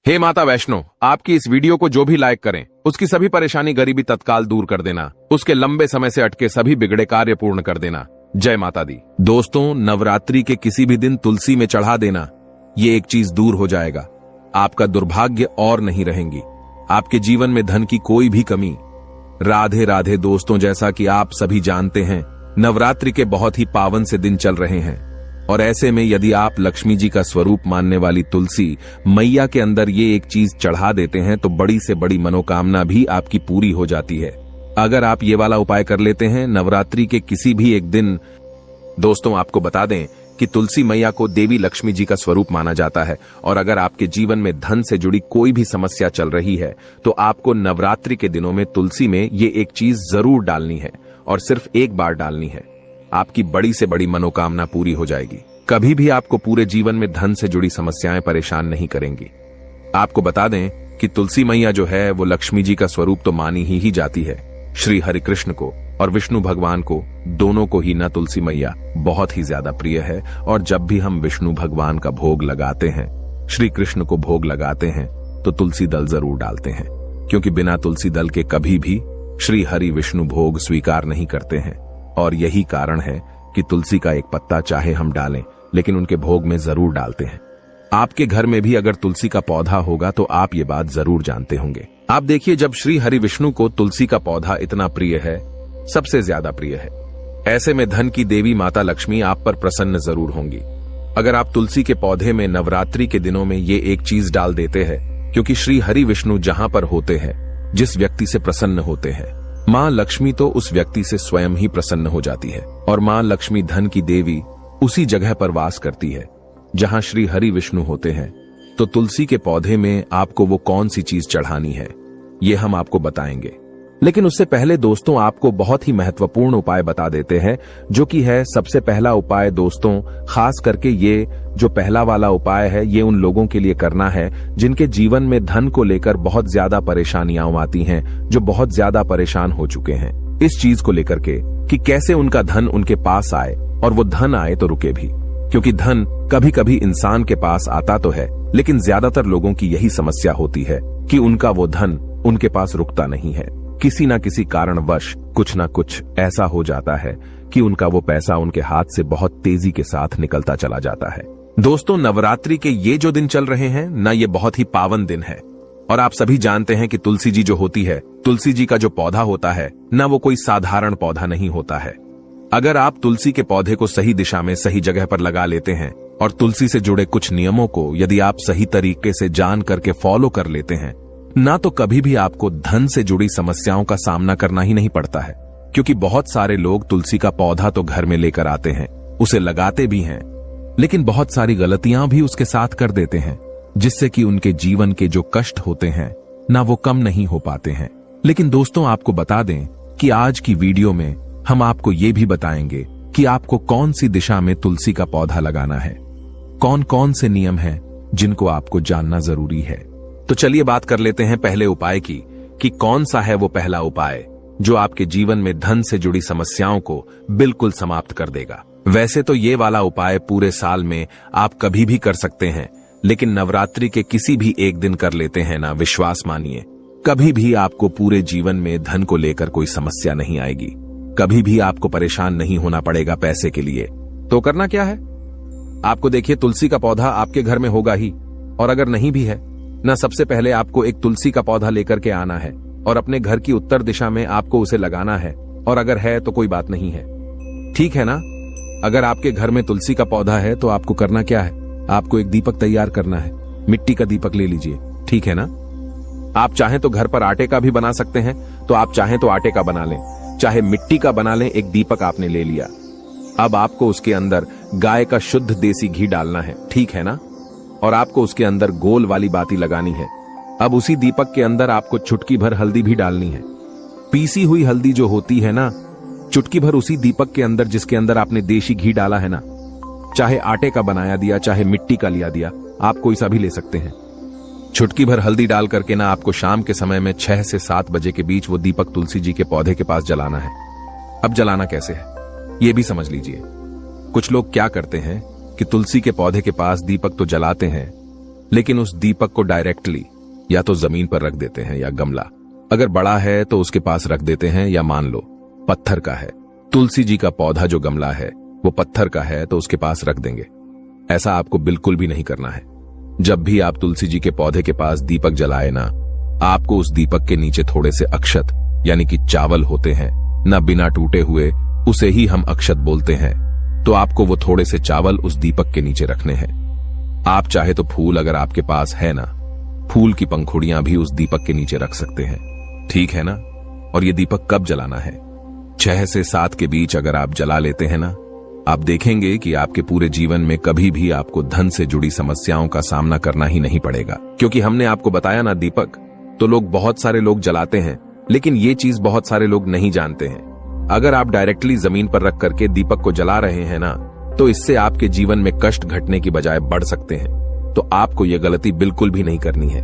हे माता वैष्णो, आपकी इस वीडियो को जो भी लाइक करें उसकी सभी परेशानी गरीबी तत्काल दूर कर देना, उसके लंबे समय से अटके सभी बिगड़े कार्य पूर्ण कर देना। जय माता दी। दोस्तों, नवरात्रि के किसी भी दिन तुलसी में चढ़ा देना, ये एक चीज दूर हो जाएगा। आपका दुर्भाग्य और नहीं रहेंगी, आपके जीवन में धन की कोई भी कमी। राधे राधे दोस्तों, जैसा कि आप सभी जानते हैं, नवरात्रि के बहुत ही पावन से दिन चल रहे हैं और ऐसे में यदि आप लक्ष्मी जी का स्वरूप मानने वाली तुलसी मैया के अंदर ये एक चीज चढ़ा देते हैं तो बड़ी से बड़ी मनोकामना भी आपकी पूरी हो जाती है। अगर आप ये वाला उपाय कर लेते हैं नवरात्रि के किसी भी एक दिन। दोस्तों, आपको बता दें कि तुलसी मैया को देवी लक्ष्मी जी का स्वरूप माना जाता है और अगर आपके जीवन में धन से जुड़ी कोई भी समस्या चल रही है तो आपको नवरात्रि के दिनों में तुलसी में ये एक चीज जरूर डालनी है और सिर्फ एक बार डालनी है। आपकी बड़ी से बड़ी मनोकामना पूरी हो जाएगी। कभी भी आपको पूरे जीवन में धन से जुड़ी समस्याएं परेशान नहीं करेंगी। आपको बता दें कि तुलसी मैया जो है वो लक्ष्मी जी का स्वरूप तो मानी ही जाती है। श्री हरि कृष्ण को और विष्णु भगवान को, दोनों को ही न तुलसी मैया बहुत ही ज्यादा प्रिय है और जब भी हम विष्णु भगवान का भोग लगाते हैं, श्री कृष्ण को भोग लगाते हैं तो तुलसी दल जरूर डालते हैं, क्योंकि बिना तुलसी दल के कभी भी श्री हरि विष्णु भोग स्वीकार नहीं करते हैं। और यही कारण है कि तुलसी का एक पत्ता चाहे हम डालें लेकिन उनके भोग में जरूर डालते हैं। आपके घर में भी अगर तुलसी का पौधा होगा तो आप ये बात जरूर जानते होंगे। आप देखिए, जब श्री हरि विष्णु को तुलसी का पौधा इतना प्रिय है, सबसे ज्यादा प्रिय है, ऐसे में धन की देवी माता लक्ष्मी आप पर प्रसन्न जरूर होंगी। अगर आप तुलसी के पौधे में नवरात्रि के दिनों में ये एक चीज डाल देते हैं, क्योंकि श्री हरि विष्णु जहां पर होते हैं, जिस व्यक्ति से प्रसन्न होते हैं, मां लक्ष्मी तो उस व्यक्ति से स्वयं ही प्रसन्न हो जाती है और मां लक्ष्मी धन की देवी उसी जगह पर वास करती है जहां श्री हरि विष्णु होते हैं। तो तुलसी के पौधे में आपको वो कौन सी चीज चढ़ानी है ये हम आपको बताएंगे, लेकिन उससे पहले दोस्तों आपको बहुत ही महत्वपूर्ण उपाय बता देते हैं, जो कि है सबसे पहला उपाय। दोस्तों, खास करके ये जो पहला वाला उपाय है ये उन लोगों के लिए करना है जिनके जीवन में धन को लेकर बहुत ज्यादा परेशानियां आती हैं, जो बहुत ज्यादा परेशान हो चुके हैं इस चीज को लेकर के कि कैसे उनका धन उनके पास आए और वो धन आए तो रुके भी, क्योंकि धन कभी कभी इंसान के पास आता तो है लेकिन ज्यादातर लोगों की यही समस्या होती है कि उनका वो धन उनके पास रुकता नहीं है। किसी ना किसी कारणवश कुछ ना कुछ ऐसा हो जाता है कि उनका वो पैसा उनके हाथ से बहुत तेजी के साथ निकलता चला जाता है। दोस्तों, नवरात्रि के ये जो दिन चल रहे हैं ना, ये बहुत ही पावन दिन है और आप सभी जानते हैं कि तुलसी जी जो होती है, तुलसी जी का जो पौधा होता है ना, वो कोई साधारण पौधा नहीं होता है। अगर आप तुलसी के पौधे को सही दिशा में सही जगह पर लगा लेते हैं और तुलसी से जुड़े कुछ नियमों को यदि आप सही तरीके से जान करके फॉलो कर लेते हैं ना, तो कभी भी आपको धन से जुड़ी समस्याओं का सामना करना ही नहीं पड़ता है। क्योंकि बहुत सारे लोग तुलसी का पौधा तो घर में लेकर आते हैं, उसे लगाते भी हैं, लेकिन बहुत सारी गलतियां भी उसके साथ कर देते हैं, जिससे कि उनके जीवन के जो कष्ट होते हैं ना, वो कम नहीं हो पाते हैं। लेकिन दोस्तों, आपको बता दें कि आज की वीडियो में हम आपको ये भी बताएंगे कि आपको कौन सी दिशा में तुलसी का पौधा लगाना है, कौन कौन से नियम हैं जिनको आपको जानना जरूरी है। तो चलिए बात कर लेते हैं पहले उपाय की कि कौन सा है वो पहला उपाय जो आपके जीवन में धन से जुड़ी समस्याओं को बिल्कुल समाप्त कर देगा। वैसे तो ये वाला उपाय पूरे साल में आप कभी भी कर सकते हैं, लेकिन नवरात्रि के किसी भी एक दिन कर लेते हैं ना, विश्वास मानिए कभी भी आपको पूरे जीवन में धन को लेकर कोई समस्या नहीं आएगी। कभी भी आपको परेशान नहीं होना पड़ेगा पैसे के लिए। तो करना क्या है, आपको देखिए, तुलसी का पौधा आपके घर में होगा ही, और अगर नहीं भी है ना, सबसे पहले आपको एक तुलसी का पौधा लेकर के आना है और अपने घर की उत्तर दिशा में आपको उसे लगाना है, और अगर है तो कोई बात नहीं है, ठीक है ना। अगर आपके घर में तुलसी का पौधा है तो आपको करना क्या है, आपको एक दीपक तैयार करना है, मिट्टी का दीपक ले लीजिए, ठीक है ना। आप चाहें तो घर पर आटे का भी बना सकते हैं, तो आप चाहें तो आटे का बना लें, चाहे मिट्टी का बना लें। एक दीपक आपने ले लिया, अब आपको उसके अंदर गाय का शुद्ध देसी घी डालना है, ठीक है ना, और आपको उसके अंदर गोल वाली बाती लगानी है। अब उसी दीपक के अंदर आपको चुटकी भर हल्दी भी डालनी है, पीसी हुई हल्दी जो होती है ना, चुटकी भर उसी दीपक के अंदर जिसके अंदर आपने देसी घी डाला है ना, चाहे आटे का बनाया दिया चाहे मिट्टी का लिया दिया, आप कोई सा भी ले सकते हैं। चुटकी भर हल्दी डाल करके ना आपको शाम के समय में 6 से 7 बजे के बीच वो दीपक तुलसी जी के पौधे के पास जलाना है। अब जलाना कैसे है ये भी समझ लीजिए। कुछ लोग क्या करते हैं कि तुलसी के पौधे के पास दीपक तो जलाते हैं, लेकिन उस दीपक को डायरेक्टली या तो जमीन पर रख देते हैं या गमला, अगर बड़ा है तो उसके पास रख देते हैं, या मान लो पत्थर का है, तुलसी जी का पौधा जो गमला है वो पत्थर का है तो उसके पास रख देंगे। ऐसा आपको बिल्कुल भी नहीं करना है। जब भी आप तुलसी जी के पौधे के पास दीपक जलाए ना, आपको उस दीपक के नीचे थोड़े से अक्षत यानी कि चावल होते हैं ना, बिना टूटे हुए उसे ही हम अक्षत बोलते हैं, तो आपको वो थोड़े से चावल उस दीपक के नीचे रखने हैं। आप चाहे तो फूल अगर आपके पास है ना, फूल की पंखुड़ियां भी उस दीपक के नीचे रख सकते हैं, ठीक है ना। और ये दीपक कब जलाना है? 6 से 7 के बीच अगर आप जला लेते हैं ना, आप देखेंगे कि आपके पूरे जीवन में कभी भी आपको धन से जुड़ी समस्याओं का सामना करना ही नहीं पड़ेगा। क्योंकि हमने आपको बताया ना, दीपक तो लोग बहुत सारे लोग जलाते हैं, लेकिन ये चीज बहुत सारे लोग नहीं जानते हैं। अगर आप डायरेक्टली जमीन पर रख करके दीपक को जला रहे हैं ना, तो इससे आपके जीवन में कष्ट घटने की बजाय बढ़ सकते हैं। तो आपको यह गलती बिल्कुल भी नहीं करनी है।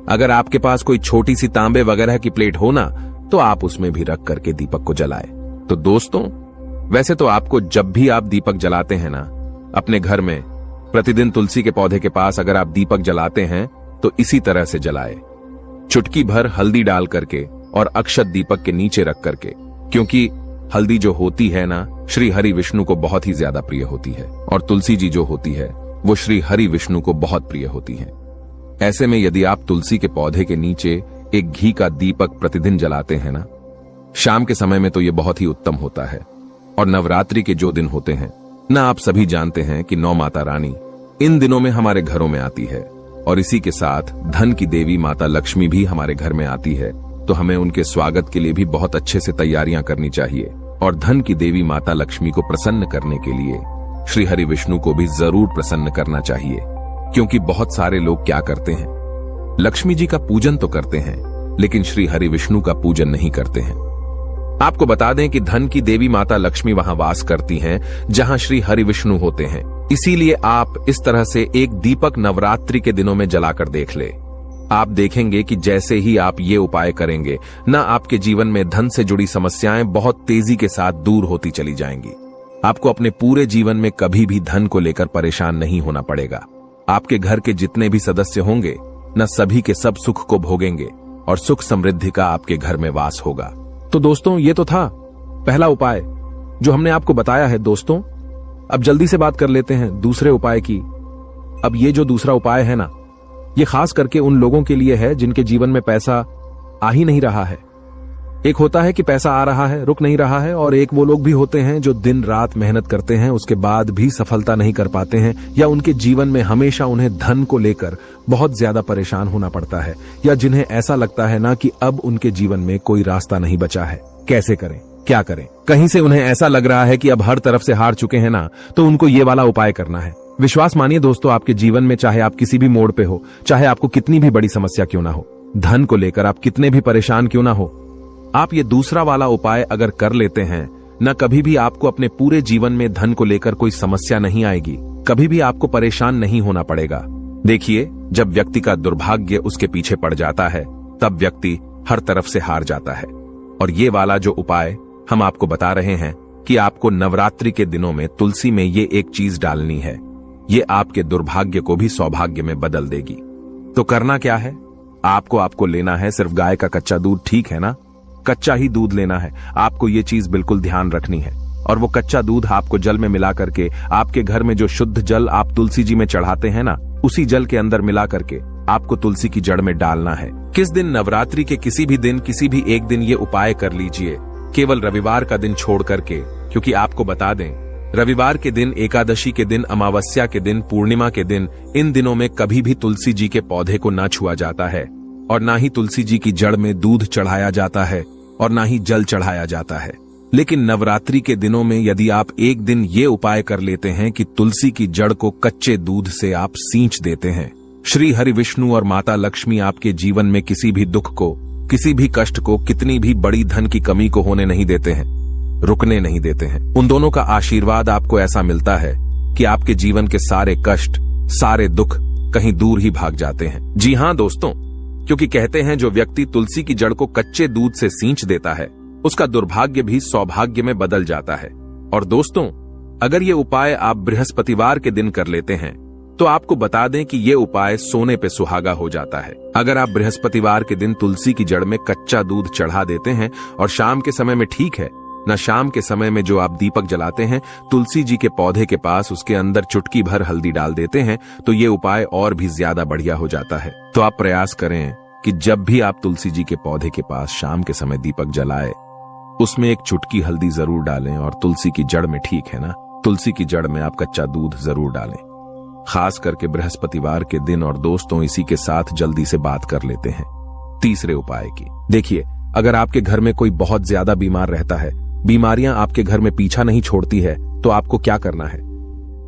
अगर आपके पास कोई छोटी सी तांबे वगैरह की प्लेट हो ना, तो आप उसमें भी रख करके दीपक को जलाए। तो दोस्तों, वैसे तो आपको जब भी आप दीपक जलाते हैं ना, अपने घर में प्रतिदिन तुलसी के पौधे के पास अगर आप दीपक जलाते हैं तो इसी तरह से जलाए, चुटकी भर हल्दी डाल करके और अक्षत दीपक के नीचे रख करके। क्योंकि हल्दी जो होती है ना, श्री हरि विष्णु को बहुत ही ज्यादा प्रिय होती है, और तुलसी जी जो होती है वो श्री हरि विष्णु को बहुत प्रिय होती है। ऐसे में यदि आप तुलसी के पौधे के नीचे एक घी का दीपक प्रतिदिन जलाते हैं ना, शाम के समय में, तो ये बहुत ही उत्तम होता है। और नवरात्रि के जो दिन होते हैं ना, आप सभी जानते हैं कि 9 माता रानी इन दिनों में हमारे घरों में आती है, और इसी के साथ धन की देवी माता लक्ष्मी भी हमारे घर में आती है। तो हमें उनके स्वागत के लिए भी बहुत अच्छे से तैयारियां करनी चाहिए, और धन की देवी माता लक्ष्मी को प्रसन्न करने के लिए श्री हरि विष्णु को भी जरूर प्रसन्न करना चाहिए। क्योंकि बहुत सारे लोग क्या करते हैं, लक्ष्मी जी का पूजन तो करते हैं, लेकिन श्री हरि विष्णु का पूजन नहीं करते हैं। आपको बता दें कि धन की देवी माता लक्ष्मी वहां वास करती हैं जहां श्री हरि विष्णु होते हैं। इसीलिए आप इस तरह से एक दीपक नवरात्रि के दिनों में जलाकर देख ले। आप देखेंगे कि जैसे ही आप ये उपाय करेंगे ना, आपके जीवन में धन से जुड़ी समस्याएं बहुत तेजी के साथ दूर होती चली जाएंगी। आपको अपने पूरे जीवन में कभी भी धन को लेकर परेशान नहीं होना पड़ेगा। आपके घर के जितने भी सदस्य होंगे न, सभी के सब सुख को भोगेंगे और सुख समृद्धि का आपके घर में वास होगा। तो दोस्तों, ये तो था पहला उपाय जो हमने आपको बताया है। दोस्तों, अब जल्दी से बात कर लेते हैं दूसरे उपाय की। अब ये जो दूसरा उपाय है ना, ये खास करके उन लोगों के लिए है जिनके जीवन में पैसा आ ही नहीं रहा है। एक होता है कि पैसा आ रहा है, रुक नहीं रहा है, और एक वो लोग भी होते हैं जो दिन रात मेहनत करते हैं, उसके बाद भी सफलता नहीं कर पाते हैं, या उनके जीवन में हमेशा उन्हें धन को लेकर बहुत ज्यादा परेशान होना पड़ता है, या जिन्हें ऐसा लगता है ना कि अब उनके जीवन में कोई रास्ता नहीं बचा है। कैसे करें, क्या करें? कहीं से उन्हें ऐसा लग रहा है कि अब हर तरफ से हार चुके हैं ना, तो उनको ये वाला उपाय करना है। विश्वास मानिए दोस्तों, आपके जीवन में चाहे आप किसी भी मोड़ पे हो, चाहे आपको कितनी भी बड़ी समस्या क्यों ना हो, धन को लेकर आप कितने भी परेशान क्यों ना हो, आप ये दूसरा वाला उपाय अगर कर लेते हैं न, कभी भी आपको अपने पूरे जीवन में धन को लेकर कोई समस्या नहीं आएगी, कभी भी आपको परेशान नहीं होना पड़ेगा। देखिए, जब व्यक्ति का दुर्भाग्य उसके पीछे पड़ जाता है, तब व्यक्ति हर तरफ से हार जाता है। और ये वाला जो उपाय हम आपको बता रहे हैं कि आपको नवरात्रि के दिनों में तुलसी में ये एक चीज डालनी है, ये आपके दुर्भाग्य को भी सौभाग्य में बदल देगी। तो करना क्या है, आपको लेना है सिर्फ गाय का कच्चा दूध, ठीक है ना? कच्चा ही दूध लेना है आपको, ये चीज बिल्कुल ध्यान रखनी है। और वो कच्चा दूध आपको जल में मिला करके, आपके घर में जो शुद्ध जल आप तुलसी जी में चढ़ाते हैं ना, उसी जल के अंदर मिला करके आपको तुलसी की जड़ में डालना है। किस दिन? नवरात्रि के किसी भी दिन, किसी भी एक दिन ये उपाय कर लीजिए, केवल रविवार का दिन छोड़ करके। क्योंकि आपको बता दें, रविवार के दिन, एकादशी के दिन, अमावस्या के दिन, पूर्णिमा के दिन, इन दिनों में कभी भी तुलसी जी के पौधे को ना छुआ जाता है, और ना ही तुलसी जी की जड़ में दूध चढ़ाया जाता है, और ना ही जल चढ़ाया जाता है। लेकिन नवरात्रि के दिनों में यदि आप एक दिन ये उपाय कर लेते हैं कि तुलसी की जड़ को कच्चे दूध से आप सींच देते हैं, श्री हरि विष्णु और माता लक्ष्मी आपके जीवन में किसी भी दुख को, किसी भी कष्ट को, कितनी भी बड़ी धन की कमी को होने नहीं देते हैं, रुकने नहीं देते हैं। उन दोनों का आशीर्वाद आपको ऐसा मिलता है कि आपके जीवन के सारे कष्ट, सारे दुख कहीं दूर ही भाग जाते हैं। जी हाँ दोस्तों, क्योंकि कहते हैं जो व्यक्ति तुलसी की जड़ को कच्चे दूध से सींच देता है, उसका दुर्भाग्य भी सौभाग्य में बदल जाता है। और दोस्तों, अगर ये उपाय आप बृहस्पतिवार के दिन कर लेते हैं, तो आपको बता दें कि ये उपाय सोने पे सुहागा हो जाता है। अगर आप बृहस्पतिवार के दिन तुलसी की जड़ में कच्चा दूध चढ़ा देते हैं और शाम के समय में, ठीक है ना, शाम के समय में जो आप दीपक जलाते हैं, तुलसी जी के पौधे के पास उसके अंदर चुटकी भर हल्दी डाल देते हैं, तो ये उपाय और भी ज्यादा बढ़िया हो जाता है। तो आप प्रयास करें कि जब भी आप तुलसी जी के पौधे के पास शाम के समय दीपक जलाए, उसमें एक चुटकी हल्दी जरूर डालें और तुलसी की जड़ में, ठीक है ना, तुलसी की जड़ में आप कच्चा दूध जरूर डालें, खास करके बृहस्पतिवार के दिन। और दोस्तों, इसी के साथ जल्दी से बात कर लेते हैं तीसरे उपाय की। देखिए, अगर आपके घर में कोई बहुत ज्यादा बीमार रहता है, बीमारियां आपके घर में पीछा नहीं छोड़ती है, तो आपको क्या करना है?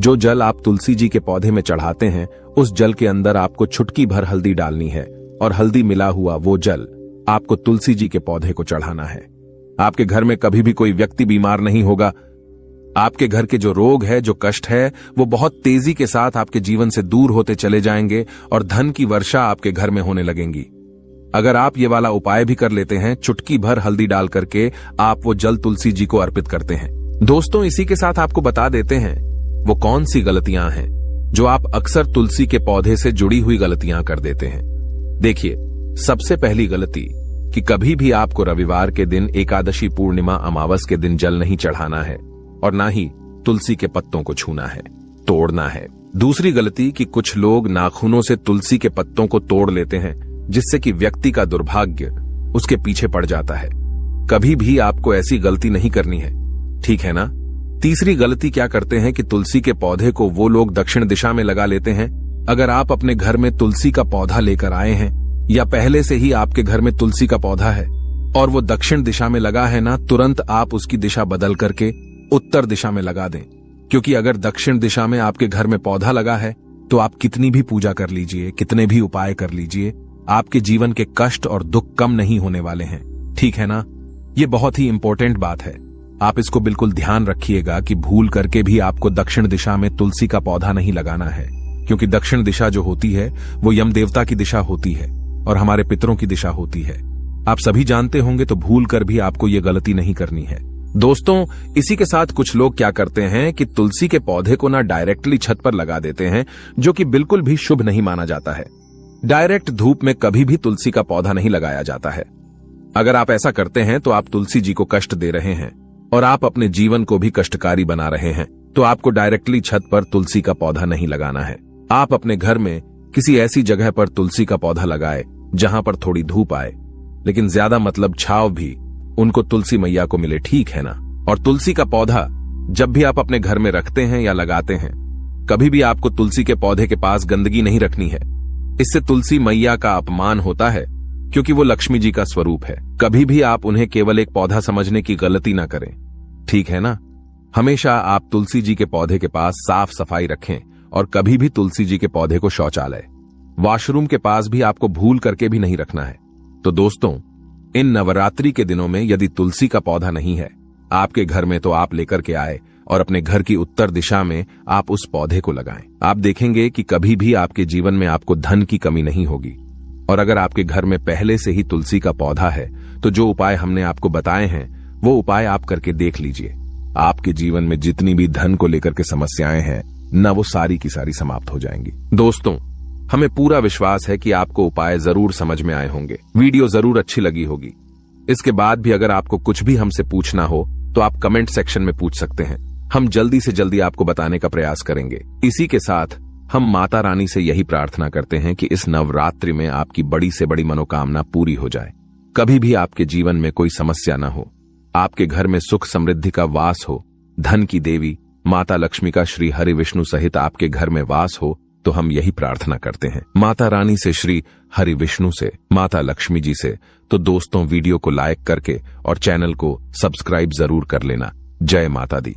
जो जल आप तुलसी जी के पौधे में चढ़ाते हैं, उस जल के अंदर आपको चुटकी भर हल्दी डालनी है और हल्दी मिला हुआ वो जल आपको तुलसी जी के पौधे को चढ़ाना है। आपके घर में कभी भी कोई व्यक्ति बीमार नहीं होगा। आपके घर के जो रोग है, जो कष्ट है, वो बहुत तेजी के साथ आपके जीवन से दूर होते चले जाएंगे और धन की वर्षा आपके घर में होने लगेंगी। अगर आप ये वाला उपाय भी कर लेते हैं, चुटकी भर हल्दी डाल करके आप वो जल तुलसी जी को अर्पित करते हैं। दोस्तों, इसी के साथ आपको बता देते हैं वो कौन सी गलतियां हैं जो आप अक्सर तुलसी के पौधे से जुड़ी हुई गलतियां कर देते हैं। देखिए, सबसे पहली गलती कि कभी भी आपको रविवार के दिन, एकादशी, पूर्णिमा, अमावस के दिन जल नहीं चढ़ाना है और ना ही तुलसी के पत्तों को छूना है, तोड़ना है। दूसरी गलती कि कुछ लोग नाखूनों से तुलसी के पत्तों को तोड़ लेते हैं, जिससे कि व्यक्ति का दुर्भाग्य उसके पीछे पड़ जाता है। कभी भी आपको ऐसी गलती नहीं करनी है, ठीक है ना। तीसरी गलती क्या करते हैं कि तुलसी के पौधे को वो लोग दक्षिण दिशा में लगा लेते हैं। अगर आप अपने घर में तुलसी का पौधा लेकर आए हैं या पहले से ही आपके घर में तुलसी का पौधा है और वो दक्षिण दिशा में लगा है ना, तुरंत आप उसकी दिशा बदल करके उत्तर दिशा में लगा दें। क्योंकि अगर दक्षिण दिशा में आपके घर में पौधा लगा है, तो आप कितनी भी पूजा कर लीजिए, कितने भी उपाय कर लीजिए, आपके जीवन के कष्ट और दुख कम नहीं होने वाले हैं, ठीक है ना। ये बहुत ही इंपॉर्टेंट बात है, आप इसको बिल्कुल ध्यान रखिएगा कि भूल करके भी आपको दक्षिण दिशा में तुलसी का पौधा नहीं लगाना है। क्योंकि दक्षिण दिशा जो होती है वो यम देवता की दिशा होती है और हमारे पितरों की दिशा होती है। आप सभी जानते होंगे, तो भूल कर भी आपको ये गलती नहीं करनी है। दोस्तों, इसी के साथ कुछ लोग क्या करते हैं कि तुलसी के पौधे को ना डायरेक्टली छत पर लगा देते हैं, जो कि बिल्कुल भी शुभ नहीं माना जाता है। डायरेक्ट धूप में कभी भी तुलसी का पौधा नहीं लगाया जाता है। अगर आप ऐसा करते हैं तो आप तुलसी जी को कष्ट दे रहे हैं और आप अपने जीवन को भी कष्टकारी बना रहे हैं। तो आपको डायरेक्टली छत पर तुलसी का पौधा नहीं लगाना है। आप अपने घर में किसी ऐसी जगह पर तुलसी का पौधा लगाए जहां पर थोड़ी धूप आए, लेकिन ज्यादा मतलब छांव भी उनको तुलसी मैया को मिले, ठीक है ना। और तुलसी का पौधा जब भी आप अपने घर में रखते हैं या लगाते हैं, कभी भी आपको तुलसी के पौधे के पास गंदगी नहीं रखनी है। इससे तुलसी मैया का अपमान होता है, क्योंकि वो लक्ष्मी जी का स्वरूप है। कभी भी आप उन्हें केवल एक पौधा समझने की गलती ना करें, ठीक है ना। हमेशा आप तुलसी जी के पौधे के पास साफ सफाई रखें और कभी भी तुलसी जी के पौधे को शौचालय, वॉशरूम के पास भी आपको भूल करके भी नहीं रखना है। तो दोस्तों, इन नवरात्रि के दिनों में यदि तुलसी का पौधा नहीं है आपके घर में, तो आप लेकर के आए और अपने घर की उत्तर दिशा में आप उस पौधे को लगाएं। आप देखेंगे कि कभी भी आपके जीवन में आपको धन की कमी नहीं होगी। और अगर आपके घर में पहले से ही तुलसी का पौधा है, तो जो उपाय हमने आपको बताए हैं वो उपाय आप करके देख लीजिए। आपके जीवन में जितनी भी धन को लेकर के समस्याएं हैं न, वो सारी की सारी समाप्त हो जाएंगी। दोस्तों, हमें पूरा विश्वास है कि आपको उपाय जरूर समझ में आए होंगे, वीडियो जरूर अच्छी लगी होगी। इसके बाद भी अगर आपको कुछ भी हमसे पूछना हो तो आप कमेंट सेक्शन में पूछ सकते हैं। हम जल्दी से जल्दी आपको बताने का प्रयास करेंगे। इसी के साथ हम माता रानी से यही प्रार्थना करते हैं कि इस नवरात्रि में आपकी बड़ी से बड़ी मनोकामना पूरी हो जाए। कभी भी आपके जीवन में कोई समस्या न हो, आपके घर में सुख समृद्धि का वास हो, धन की देवी माता लक्ष्मी का श्री हरि विष्णु सहित आपके घर में वास हो, तो हम यही प्रार्थना करते हैं माता रानी से, श्री हरि विष्णु से, माता लक्ष्मी जी से। तो दोस्तों, वीडियो को लाइक करके और चैनल को सब्सक्राइब जरूर कर लेना। जय माता दी।